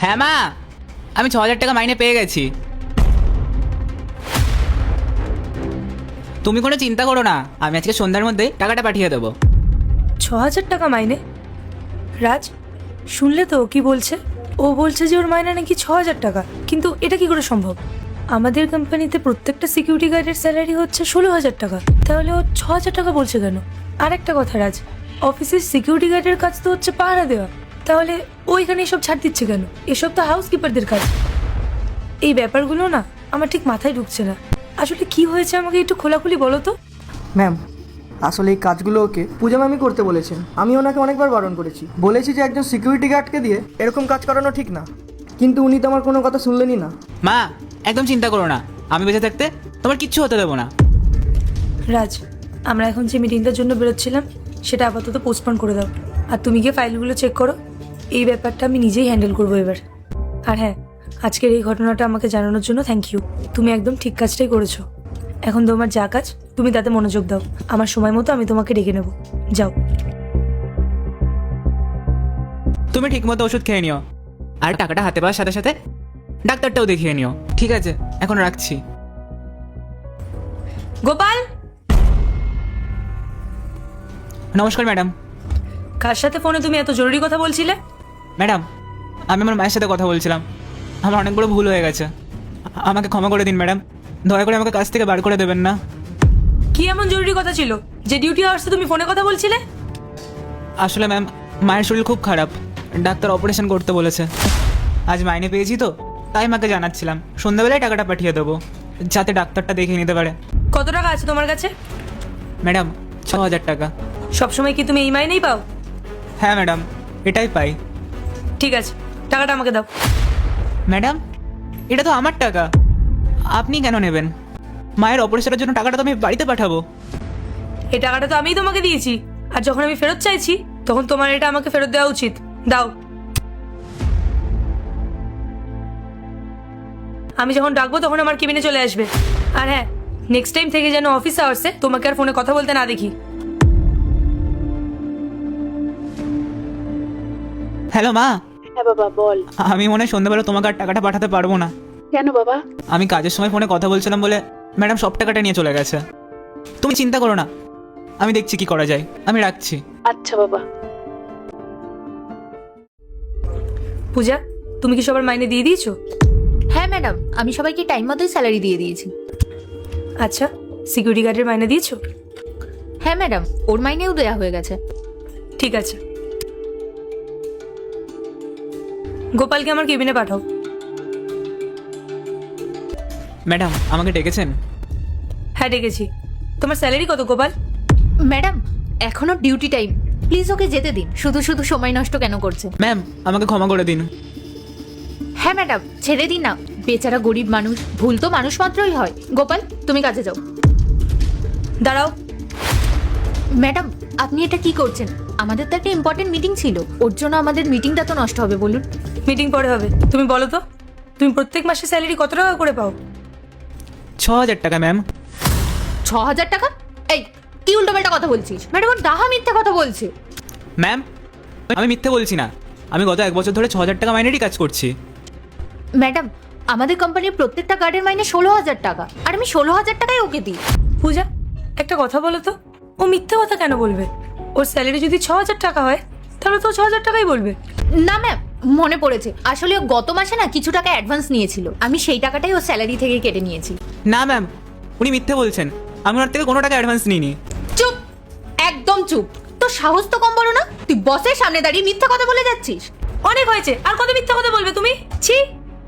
হ্যাঁ মা, আমি 6,000 টাকা মাইনে পেয়ে গেছি। তুমি কোনো চিন্তা করো না, আমি আজকে সন্ধ্যার মধ্যেই টাকাটা পাঠিয়ে দেবো। 6,000 টাকা মাইনে? রাজ, শুনলে তো ও কি বলছে? ও বলছে যে ওর মাইনে নাকি 6,000 টাকা। কিন্তু এটা কি করে সম্ভব? আমাদের কোম্পানিতে প্রত্যেকটা সিকিউরিটি গার্ডের স্যালারি হচ্ছে 16,000 টাকা। তাহলে ও 6,000 টাকা বলছে কেন? আর একটা কথা রাজ, অফিসের সিকিউরিটি গার্ডের কাজ তো হচ্ছে পাহারা দেওয়া, তাহলে ও এখানে এসব ছাড় দিচ্ছে কেন? এসব তো হাউসকিপারদের কাজ। এই ব্যাপারগুলো না আমার ঠিক মাথায় ঢুকছে না। আসলে কি হয়েছে আমাকে একটু খোলাখুলি বলো তো। ম্যাম, আসলে এই কাজগুলো ওকে পূজা ম্যামই করতে বলেছেন। আমি ওনাকে অনেকবার বারণ করেছি, বলেছি যে একজন সিকিউরিটি গার্ডকে দিয়ে এরকম কাজ করানো ঠিক না, কিন্তু উনি তো আমার কোনো কথা শুনলেনই না। মা, একদম চিন্তা করো না, আমি বেঁচে থাকতে তোমার কিচ্ছু হতে দেবো না। রাজ, আমরা এখন যে মিটিংটার জন্য বেরোচ্ছিলাম সেটা আপাতত পোস্টপোন করে দাও। আর তুমি গিয়ে ফাইলগুলো চেক করো। এই ব্যাপারটা আমি নিজেই হ্যান্ডেল করবো এবার। আর হ্যাঁ, আজকের এই ঘটনাটা আমাকে জানানোর জন্য থ্যাংক ইউ। তুমি একদম ঠিক কাজটাই করেছো। এখন তোমার যা কাজ তুমি তাতে মনোযোগ দাও। আমার সময় মতো আমি তোমাকে ডেকে নেব। যাও। তুমি ঠিক মতো ওষুধ খেয়ে নিও, আর টাকাটা হাতে পাওয়ার সাথে সাথে ডাক্তারটাও দেখিয়ে নিও। ঠিক আছে, এখন রাখছি। গোপাল! নমস্কার ম্যাডাম। কার সাথে ফোনে তুমি এত জরুরি কথা বলছিলে? ম্যাডাম, আমি আমার মায়ের সাথে কথা বলছিলাম। আমার অনেক বড় ভুল হয়ে গেছে, আমাকে ক্ষমা করে দিন ম্যাডাম। দয়া করে আমাকে কাজ থেকে বার করে দেবেন না। কি এমন জরুরি কথা ছিল যে ডিউটি আওয়ার্সে তুমি ফোনে কথা বলছিলে? আসলে ম্যাম, মায়ের শরীর খুব খারাপ, ডাক্তার অপারেশন করতে বলেছে। আজ মাইনে পেয়েছি তো, তাই মাকে জানাচ্ছিলাম সন্ধ্যাবেলায় টাকাটা পাঠিয়ে দেবো, যাতে ডাক্তারটা দেখে নিতে পারে। কত টাকা আছে তোমার কাছে? ম্যাডাম, 6,000 টাকা। সবসময় কি তুমি এই মাইনেই পাও? হ্যাঁ ম্যাডাম, এটাই পাই। ঠিক আছে, টাকাটা আমাকে দাও। ম্যাডাম, এটা তো আমার টাকা, আপনি কেন নেবেন? মায়ের অপারেশনের জন্য টাকাটা তো আমি বাড়িতে পাঠাবো। এই টাকাটা তো আমিই তোমাকে দিয়েছি, আর যখন আমি ফেরত চাইছি তখন তোমার এটা আমাকে ফেরত দেওয়া উচিত। দাও। আমি যখন ডাকবো তখন আমার কেবিনে চলে আসবে। আর হ্যাঁ, নেক্সট টাইম থেকে যেন অফিস আওয়ার্সে তোমাকে আর ফোনে কথা বলতে না দেখি। হ্যালো মা। হ্যাঁ বাবা, বল। আমি মনে হয় সন্ধ্যাবেলা তোমাকে আর টাকাটা পাঠাতে পারবো না। কেন বাবা? আমি কাজের সময় ফোনে কথা বলছিলাম বলে ম্যাডাম সব টাকাটা নিয়ে চলে গেছে। তুমি চিন্তা করো না, আমি দেখছি কি করা যায়। আমি রাখছি। আচ্ছা বাবা। পূজা, তুমি কি সবার মাইনে দিয়ে দিয়েছো? হ্যাঁ ম্যাডাম, আমি সবাইকে টাইম মতোই স্যালারি দিয়ে দিয়েছি। আচ্ছা, সিকিউরিটি গার্ডের মাইনে দিয়েছো? হ্যাঁ ম্যাডাম, ওর মাইনেও দেওয়া হয়ে গেছে। ঠিক আছে, গোপালকে আমার কেবিনে পাঠাও। ম্যাডাম, আমাকে ডেকেছেন? হ্যাঁ ডেকেছি। তোমার স্যালারি কত গোপাল? ম্যাডাম, এখনো ডিউটি টাইম, প্লিজ ওকে যেতে দিন। শুধু শুধু সময় নষ্ট কেন করছে? ম্যাম, আমাকে ক্ষমা করে দিন। হ্যাঁ ম্যাডাম, ছেড়ে দিন না, বেচারা গরিব মানুষ, ভুল তো মানুষ মাত্রই হয়। গোপাল, তুমি কাজে যাও। দাঁড়াও। ম্যাডাম, আপনি এটা কি করছেন? আমাদের তো একটা ইম্পর্টেন্ট মিটিং ছিল, ওর জন্য আমাদের মিটিংটা তো নষ্ট হবে। বলুন। মিটিং পরে হবে। তুমি বলো তো, তুমি প্রত্যেক মাসে স্যালারি কত টাকা করে পাও? 6,000 টাকা ম্যাম। 6,000 টাকা? এই, কি উল্টোপাল্টা কথা বলছিস? ম্যাডাম, ওর ডাহা মিথ্যা কথা বলছে। ম্যাম, আমি মিথ্যে বলছি না, আমি গত 1 বছর ধরে 6,000 টাকা মাইনেরই কাজ করছি। ম্যাডাম, আমাদের কোম্পানির প্রত্যেকটা গার্ডের মাইনে 16,000 টাকা, আর আমি 16,000 টাকাই ওকে দিই। পূজা, একটা কথা বলো তো, ও মিথ্যে কথা কেন বলবে? ওর স্যালারি যদি 6,000 টাকা হয় তাহলে তো 6,000 টাকাই বলবে। না ম্যাম, মনে পড়েছে, আসলে ও গত মাসে না কিছু টাকা অ্যাডভান্স নিয়েছিল, আমি সেই টাকাটাই ওর স্যালারি থেকে কেটে নিয়েছি। না ম্যাম, উনি মিথ্যে বলছেন, আমি ওনার থেকে কোনো টাকা অ্যাডভান্স নিইনি। চুপ, একদম চুপ। তোর সাহস তো কম বড় না, তুই বসের সামনে দাঁড়িয়ে মিথ্যা কথা বলে যাচ্ছিস। অনেক হয়েছে, আর কত মিথ্যা কথা বলবে তুমি? ছি,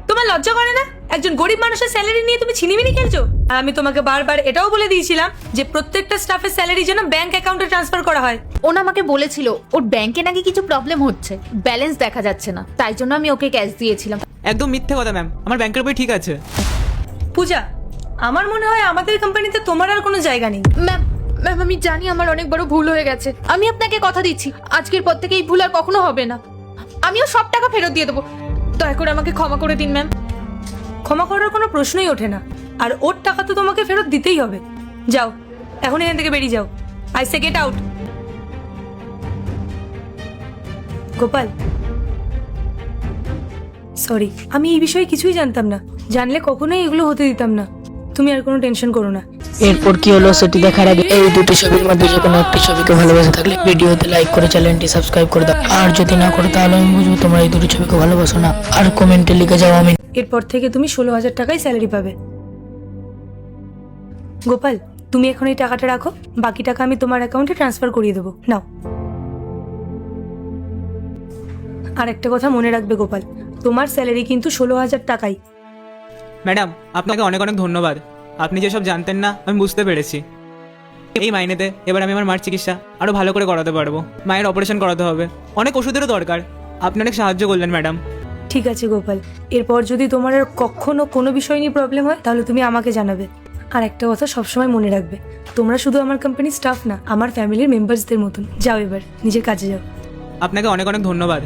তোমার লজ্জা করে না? একজন গরিব মানুষের স্যালারি নিয়ে তুমি ছিনিমিনি খেলছো। আর আমি তোমাকে বারবার এটাও বলে দিয়েছিলাম যে প্রত্যেকটা স্টাফের স্যালারি যেন ব্যাংক অ্যাকাউন্টে ট্রান্সফার করা হয়। ও না আমাকে বলেছিল ওর ব্যাংকে নাকি কিছু প্রবলেম হচ্ছে, ব্যালেন্স দেখা যাচ্ছে না, তাই জন্য আমি ওকে ক্যাশ দিয়েছিলাম। একদম মিথ্যে কথা ম্যাম, আমার ব্যাংকের বই ঠিক আছে। পূজা, আমার মনে হয় আমাদের কোম্পানিতে তোমার আর কোনো জায়গা নেই। ম্যাম, ম্যাম আমি জানি আমার অনেক বড় ভুল হয়ে গেছে, আমি আপনাকে কথা দিচ্ছি আজকের পর থেকে এই ভুল আর কখনো হবে না। আমিও সব টাকা ফেরত দিয়ে দেবো, দয়া করে আমাকে ক্ষমা করে দিন ম্যাম। ক্ষমা করার কোনো প্রশ্নই ওঠে না, আর ওর টাকা তো তোমাকে ফেরত দিতেই হবে। যাও, এখন এখান থেকে বেরিয়ে যাও। I say get out. Gopal, sorry, আমি এই বিষয়ে কিছুই জানতাম না। জানলে কখনোই এগুলো হতে দিতাম না। তুমি আর কোনো টেনশন করো না। এরপর কি হলো সেটি দেখার আগে এই দুটি ছবির মধ্যে যে কোনো একটি ছবিকে ভালোবাসে থাকলে ভিডিওতে লাইক করে চ্যানেলটি সাবস্ক্রাইব করে দাও। আর যদি না করো তাহলে আমি বুঝবো তোমরা এই দুটি ছবিকে ভালোবাসো না। আর কমেন্টে লিখে যাও আমি। এরপর থেকে তুমি 16,000 টাকাই স্যালারি পাবে। গোপাল, তুমি এখন এই টাকাটা রাখো, বাকি টাকা আমি তোমার অ্যাকাউন্টে ট্রান্সফার করিয়ে দেবো। নাও। আর একটা কথা মনে রাখবে গোপাল, তোমার স্যালারি কিন্তু 16,000 টাকাই। ম্যাডাম, আপনাকে অনেক অনেক ধন্যবাদ। আপনি যেসব জানতেন না আমি বুঝতে পেরেছি। এই মাইনেতে এবার আমি আমার মার চিকিৎসা আরও ভালো করে করাতে পারবো। মায়ের অপারেশন করাতে হবে, অনেক ওষুধেরও দরকার। আপনি অনেক সাহায্য করলেন ম্যাডাম। ঠিক আছে গোপাল, এরপর যদি তোমার আর কখনো কোনো বিষয় নিয়ে প্রবলেম হয় তাহলে তুমি আমাকে জানাবে। আর একটা কথা সবসময় মনে রাখবে, তোমরা শুধু আমার কোম্পানির স্টাফ না, আমার ফ্যামিলির মেম্বার্সদের মতন। যাও এবার নিজের কাজে যাও। আপনাকে অনেক অনেক ধন্যবাদ।